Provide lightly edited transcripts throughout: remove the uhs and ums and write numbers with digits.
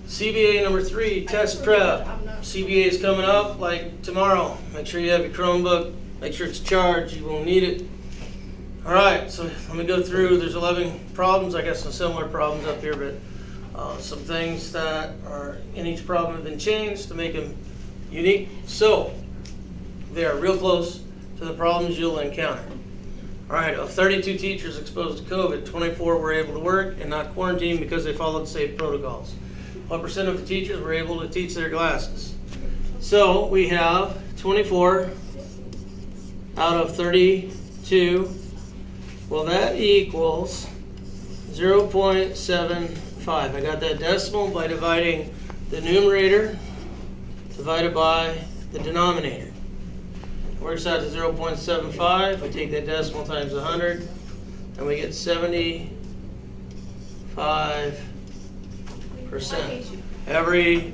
CBA number 3, test prep. CBA is coming up like tomorrow. Make sure you have your Chromebook. Make sure it's charged. You won't need it. All right, so let me go through. There's 11 problems. I got some similar problems up here, but some things that are in each problem have been changed to make them unique. So they are real close to the problems you'll encounter. All right, of 32 teachers exposed to COVID, 24 were able to work and not quarantine because they followed safe protocols. What percent of the teachers were able to teach their classes? So we have 24 out of 32. Well, that equals 0.75. I got that decimal by dividing the numerator divided by the denominator. Works out to 0.75. I take that decimal times 100, and we get 75%. Every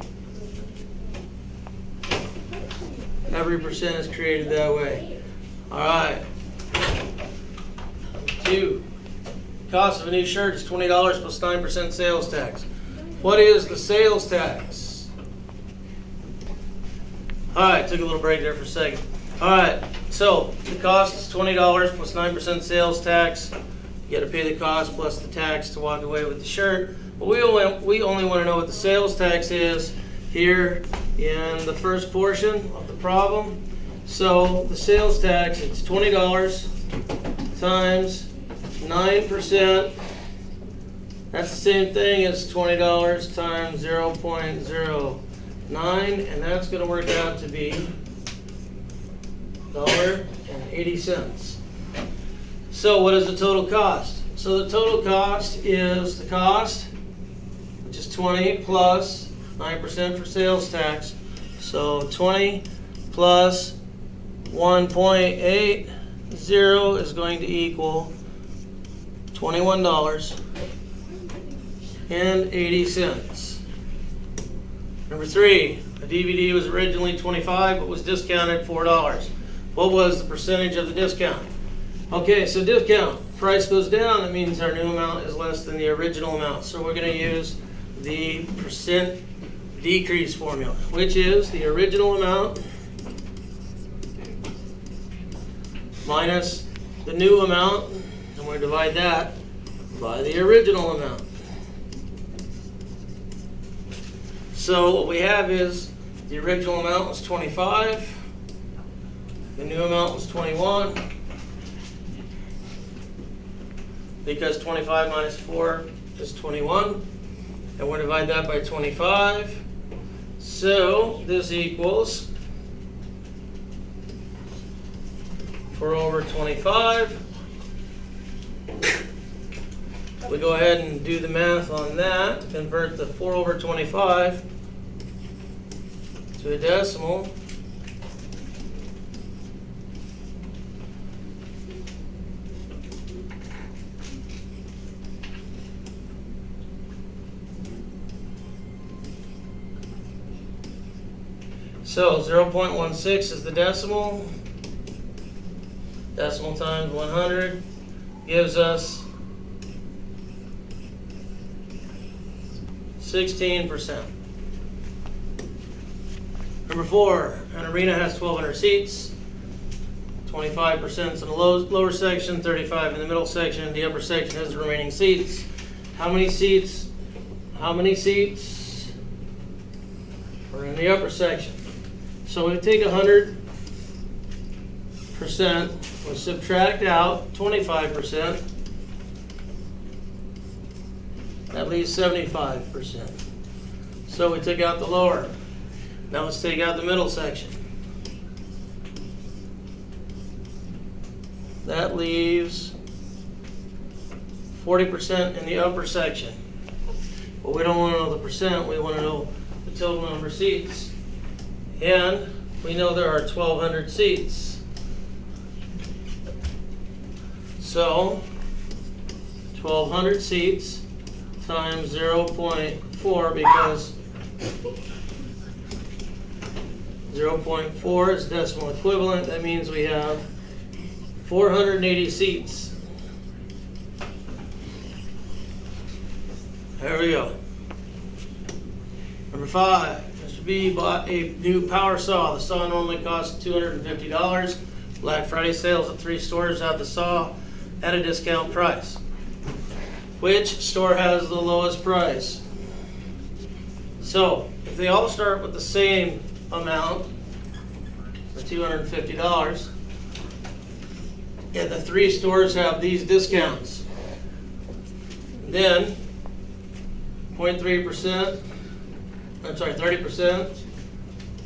percent is created that way. All right. 2. Cost of a new shirt is $20 plus 9% sales tax. What is the sales tax? All right, took a little break there for a second. All right, so the cost is $20 plus 9% sales tax. You got to pay the cost plus the tax to walk away with the shirt. But we only want to know what the sales tax is here in the first portion of the problem. So the sales tax, it's $20 times 9%. That's the same thing as $20 times 0.09, and that's going to work out to be $1.80. So what is the total cost? So the total cost is the cost, which is 20 plus 9% for sales tax. So 20 plus 1.80 is going to equal $21.80. Number 3, a DVD was originally $25 but was discounted at $4. What was the percentage of the discount? Okay, so discount. Price goes down, that means our new amount is less than the original amount. So we're going to use the percent decrease formula, which is the original amount minus the new amount, and we're going to divide that by the original amount. So what we have is the original amount was 25, the new amount was 21, because 25 minus 4 is 21, and we're going to divide that by 25. So this equals 4 over 25. We go ahead and do the math on that to convert the 4 over 25 to a decimal. So 0.16 is the decimal. Decimal times 100 gives us 16%. Number 4, an arena has 1,200 seats. 25% is in the lower section, 35 in the middle section. The upper section has the remaining seats. How many seats are in the upper section? So we take 100%, we'll subtract out 25%. That leaves 75%. So we took out the lower. Now let's take out the middle section. That leaves 40% in the upper section. But we don't want to know the percent, we want to know the total number of seats. And we know there are 1,200 seats. So 1,200 seats times 0.4, because 0.4 is decimal equivalent. That means we have 480 seats. There we go. Number 5, Mr. B bought a new power saw. The saw normally costs $250. Black Friday sales at 3 stores have the saw at a discount price. Which store has the lowest price? So, if they all start with the same amount, for $250, and the 3 stores have these discounts, then 0.3%, I'm sorry, 30%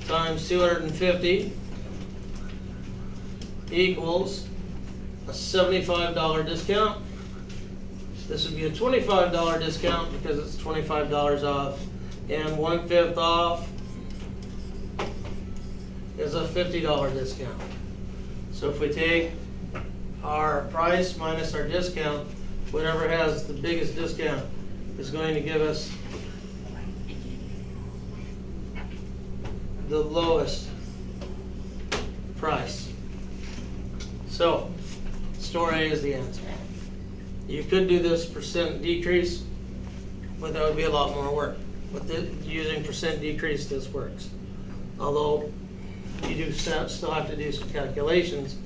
times 250 equals a $75 discount. This would be a $25 discount because it's $25 off, and 1/5 off is a $50 discount. So if we take our price minus our discount, whatever has the biggest discount is going to give us the lowest price. So, store A is the answer. You could do this percent decrease, but that would be a lot more work. But using percent decrease, this works. Although you do still have to do some calculations.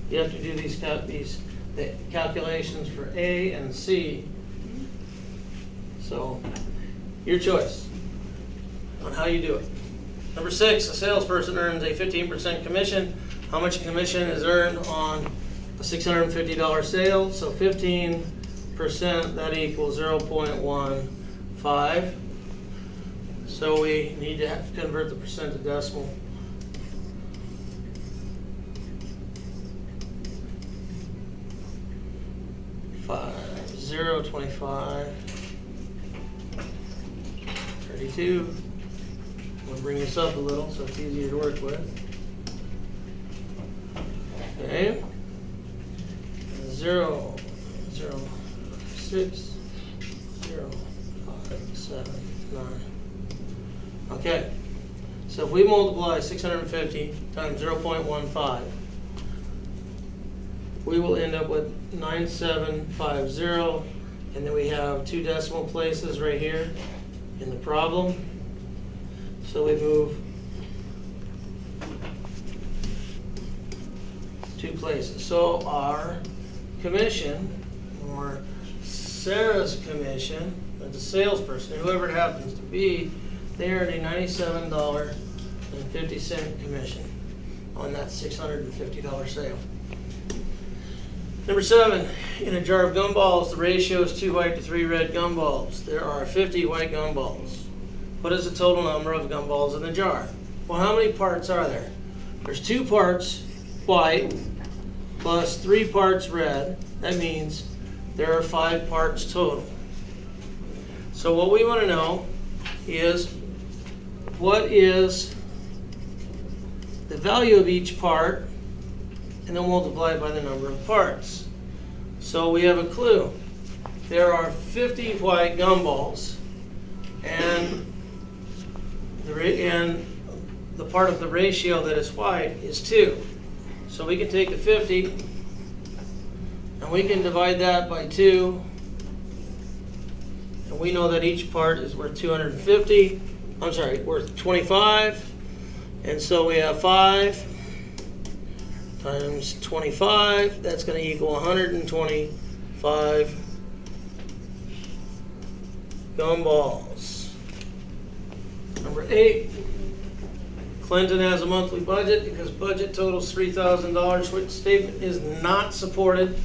You have to do the calculations for A and C. So, your choice on how you do it. Number 6, a salesperson earns a 15% commission. How much commission is earned on a $650 sale? So 15%, that equals 0.15. So we need to convert the percent to decimal. Five, 0, 25, 32. I'm going to bring this up a little so it's easier to work with. Okay. 0, 0, 6, 0, 5, 7, 9. Okay. So if we multiply 650 times 0.15, we will end up with 9750, and then we have 2 decimal places right here in the problem. So we move 2 places. So our commission, or Sarah's commission, or the salesperson, whoever it happens to be, they earned a $97.50 commission on that $650 sale. Number 7, in a jar of gumballs, the ratio is 2 white to 3 red gumballs. There are 50 white gumballs. What is the total number of gumballs in the jar? Well, how many parts are there? There's 2 parts white plus 3 parts red. That means there are 5 parts total. So what we want to know is, what is the value of each part, and then multiply it by the number of parts. So we have a clue. There are 50 white gumballs, and the part of the ratio that is white is 2. So we can take the 50 and we can divide that by 2, and we know that each part is worth 250. I'm sorry, worth 25, and so we have 5 times 25. That's going to equal 125 gumballs. Number 8, Clinton has a monthly budget because budget totals $3,000, which statement is not supported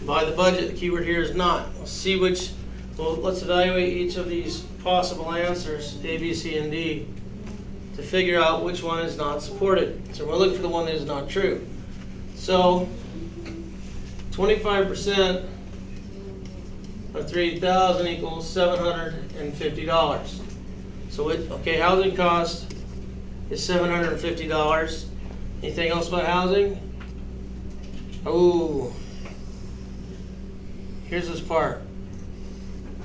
by the budget. The keyword here is not. Let's see which, well, let's evaluate each of these possible answers, A, B, C, and D, to figure out which one is not supported. So we're looking for the one that is not true. So 25% of 3,000 equals $750. So housing cost is $750. Anything else about housing? Oh, here's this part.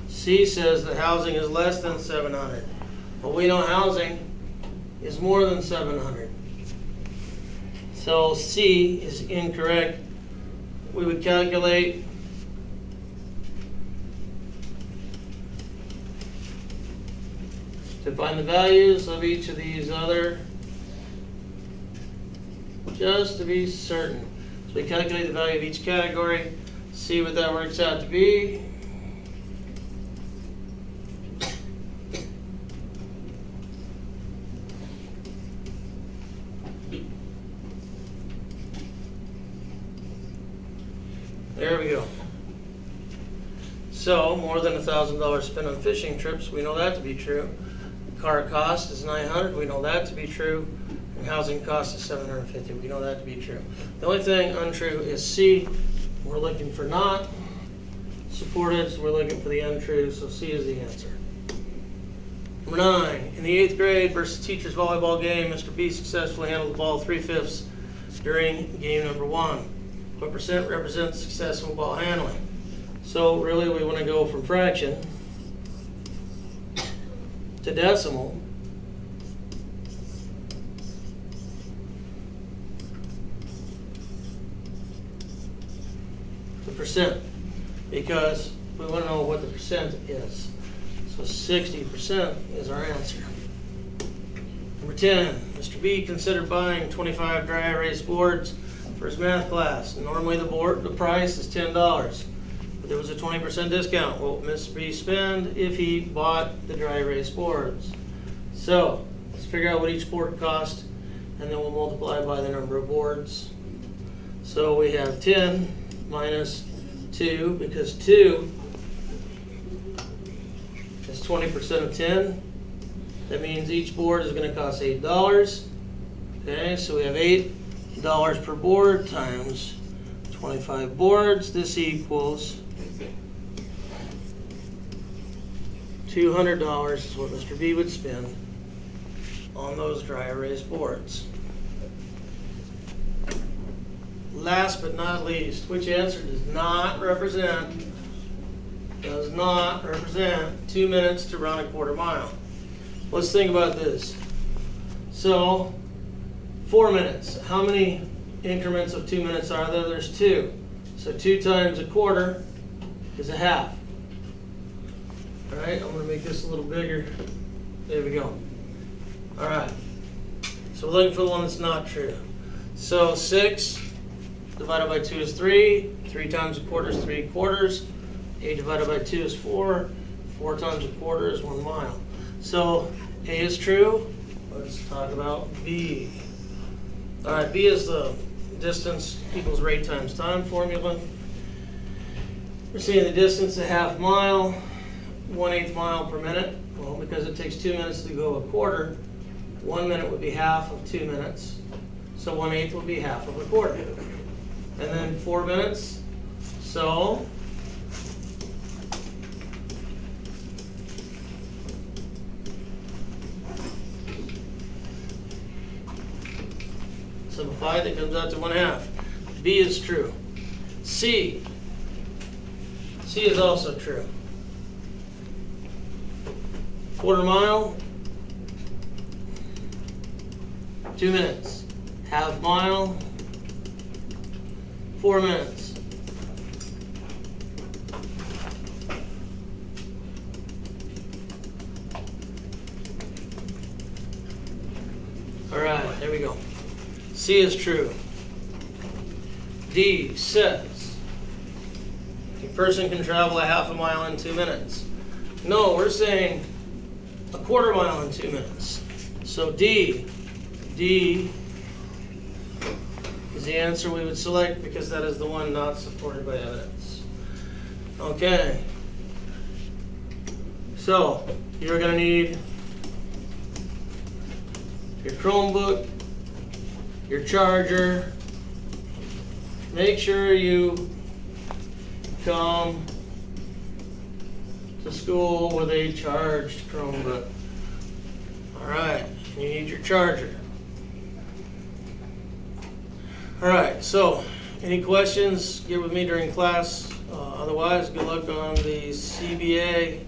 C says that housing is less than 700. But we know housing is more than 700. So C is incorrect. We would calculate to find the values of each of these other, just to be certain. So we calculate the value of each category, see what that works out to be. There we go. So, more than $1,000 spent on fishing trips, we know that to be true. Car cost is $900, we know that to be true. And housing cost is $750, we know that to be true. The only thing untrue is C. We're looking for not supported, so we're looking for the untrue, so C is the answer. Number 9, in the 8th grade versus teacher's volleyball game, Mr. B successfully handled the ball 3/5 during game number 1. What percent represents successful ball handling? So really we want to go from fraction to decimal. The percent, because we want to know what the percent is. So 60% is our answer. Number 10, Mr. B considered buying 25 dry erase boards for his math class. Normally the price is $10, but there was a 20% discount. What would Mr. B spend if he bought the dry erase boards? So let's figure out what each board cost, and then we'll multiply by the number of boards. So we have 10 minus 2, because 2 is 20% of 10. That means each board is going to cost $8. Okay, so we have $8 per board times 25 boards. This equals $200 is what Mr. B would spend on those dry erase boards. Last but not least, which answer does not represent 2 minutes to run a quarter mile? Let's think about this. So 4 minutes. How many increments of 2 minutes are there? There's 2. So 2 times a quarter is a half. All right, I'm going to make this a little bigger. There we go. All right. So we're looking for the one that's not true. So 6 divided by 2 is 3. 3 times a quarter is 3 quarters. 8 divided by 2 is 4. 4 times a quarter is 1 mile. So A is true. Let's talk about B. All right, B is the distance equals rate times time formula. We're seeing the distance a half mile, 1/8 mile per minute. Well, because it takes 2 minutes to go a quarter, 1 minute would be half of 2 minutes. So 1/8 would be half of a quarter. And then 4 minutes. So simplify, that comes out to 1/2. B is true. C is also true. Quarter mile, 2 minutes. Half mile, 4 minutes. All right, there we go. C is true. D says a person can travel a half a mile in 2 minutes. No, we're saying a quarter mile in 2 minutes. So D is the answer we would select, because that is the one not supported by evidence. Okay. So you're going to need your Chromebook, your charger. Make sure you come to school with a charged Chromebook. All right, you need your charger. All right, so any questions, get with me during class. Otherwise, good luck on the CBA